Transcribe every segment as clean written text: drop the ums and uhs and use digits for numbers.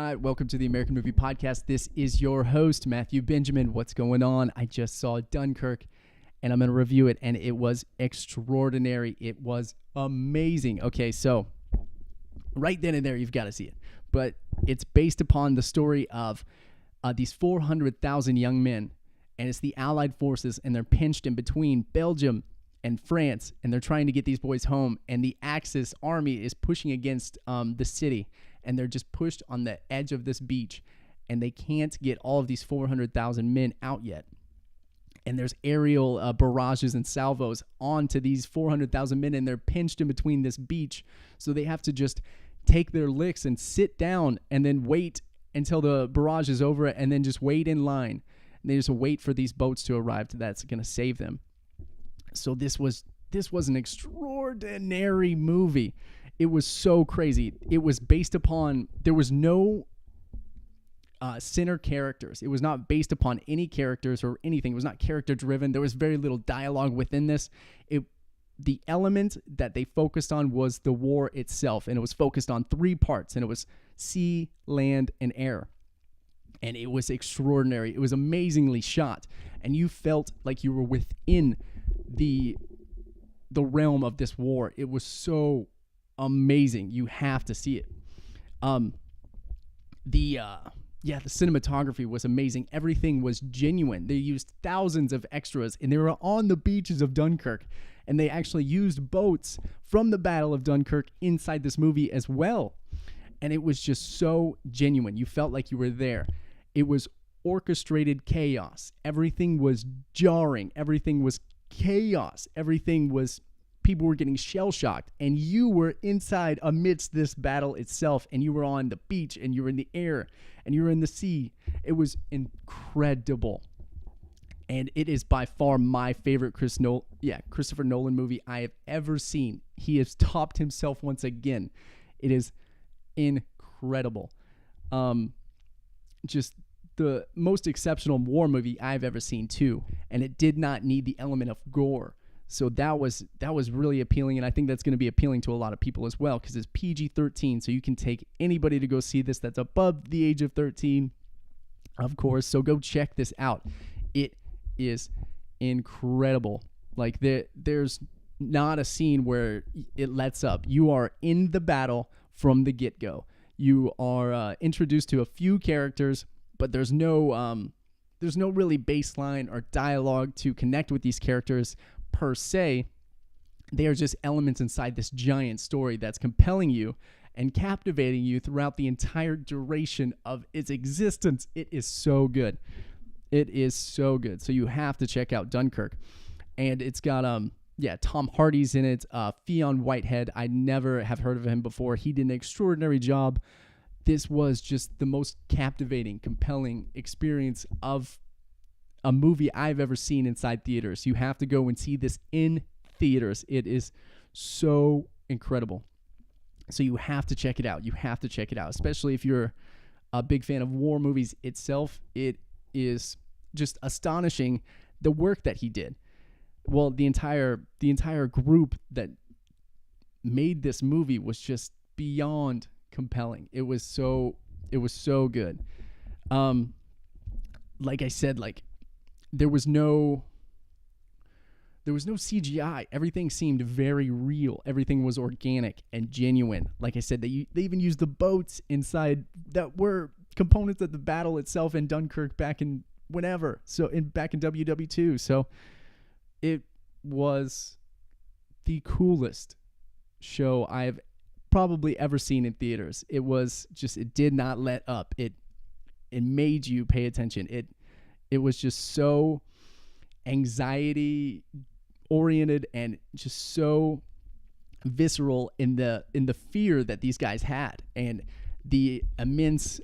right, welcome to the American Movie Podcast. This is your host, Matthew Benjamin. What's going on? I just saw Dunkirk, and I'm going to review it, and it was extraordinary. It was amazing. Okay, so right then and there, you've got to see it. But it's based upon the story of these 400,000 young men, and it's the Allied forces, and they're pinched in between Belgium and France, and they're trying to get these boys home, and the Axis army is pushing against the city, and they're just pushed on the edge of this beach, and they can't get all of these 400,000 men out yet. And there's aerial barrages and salvos onto these 400,000 men, and they're pinched in between this beach, so they have to just take their licks and sit down and then wait until the barrage is over, and then just wait in line. And they just wait for these boats to arrive that's going to save them. So this was an extraordinary movie. It was so crazy. It was based upon, there was no center characters. It was not based upon any characters or anything. It was not character driven. There was very little dialogue within this. The element that they focused on was the war itself, and it was focused on three parts, and it was sea, land, and air. And it was extraordinary. It was amazingly shot, and you felt like you were within the realm of this war. It was so amazing. You have to see it. The cinematography was amazing. Everything was genuine. They used thousands of extras, and they were on the beaches of Dunkirk, and they actually used boats from the Battle of Dunkirk inside this movie as well. And it was just so genuine. You felt like you were there. It was orchestrated chaos. Everything was jarring. Everything was chaos. Everything was, people were getting shell-shocked, and you were inside amidst this battle itself, and you were on the beach, and you were in the air, and you were in the sea. It was incredible. And it is by far my favorite Christopher Nolan movie I have ever seen. He has topped himself once again. It is incredible. Just the most exceptional war movie I've ever seen too, and it did not need the element of gore. So that was really appealing, and I think that's going to be appealing to a lot of people as well, because it's PG-13, so you can take anybody to go see this that's above the age of 13, of course. So go check this out. It is incredible. Like there's not a scene where it lets up. You are in the battle from the get-go. You are introduced to a few characters, but there's no really baseline or dialogue to connect with these characters per se. They are just elements inside this giant story that's compelling you and captivating you throughout the entire duration of its existence. It is so good. It is so good. So you have to check out Dunkirk. And it's got Tom Hardy's in it. Fionn Whitehead, I never have heard of him before. He did an extraordinary job. This was just the most captivating, compelling experience of a movie I've ever seen inside theaters. You have to go and see this in theaters. It is so incredible. So you have to check it out. You have to check it out, especially if you're a big fan of war movies itself. It is just astonishing the work that he did. Well, the entire group that made this movie was just beyond compelling. It was so good. Like I said, there was no CGI. Everything seemed very real. Everything was organic and genuine. Like I said, they even used the boats inside that were components of the battle itself in Dunkirk back in whenever. Back in WW2. So it was the coolest show I've probably ever seen in theaters. It was just, it did not let up. It made you pay attention. It was just so anxiety oriented and just so visceral in the fear that these guys had, and the immense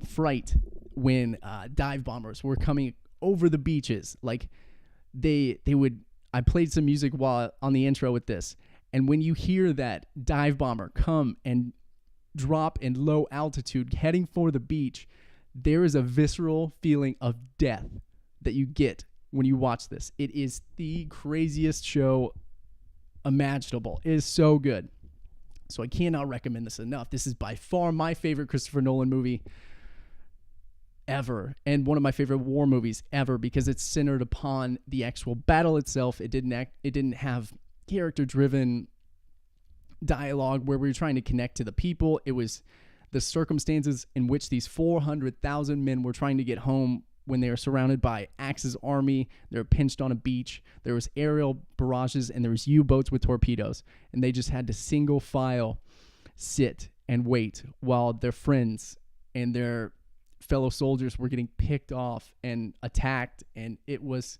fright when dive bombers were coming over the beaches. Like they would, I played some music while on the intro with this, and when you hear that dive bomber come and drop in low altitude heading for the beach, there is a visceral feeling of death that you get when you watch this. It is the craziest show imaginable. It is so good. So I cannot recommend this enough. This is by far my favorite Christopher Nolan movie ever, and one of my favorite war movies ever, because it's centered upon the actual battle itself. It didn't have character-driven dialogue where we were trying to connect to the people. It was the circumstances in which these 400,000 men were trying to get home when they were surrounded by Axe's army. They were pinched on a beach. There was aerial barrages, and there was U-boats with torpedoes, and they just had to single file sit and wait while their friends and their fellow soldiers were getting picked off and attacked, and it was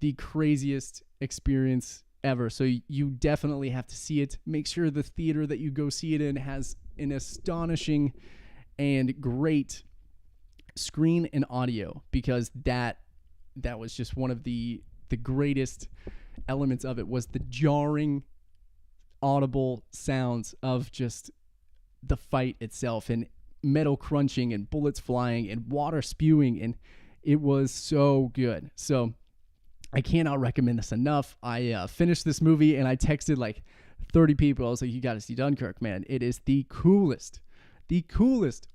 the craziest experience ever. So you definitely have to see it. Make sure the theater that you go see it in has an astonishing and great screen and audio, because that was just one of the greatest elements of it, was the jarring audible sounds of just the fight itself, and metal crunching and bullets flying and water spewing, and it was so good. So I cannot recommend this enough. I finished this movie and I texted like 30 people. I was like, you got to see Dunkirk, man. It is the coolest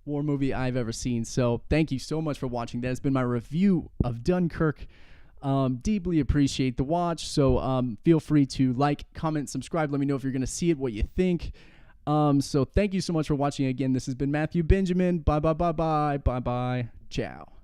war movie I've ever seen. So thank you so much for watching. That has been my review of Dunkirk. Deeply appreciate the watch. So feel free to like, comment, subscribe. Let me know if you're going to see it, what you think. So thank you so much for watching again. This has been Matthew Benjamin. Bye. Ciao.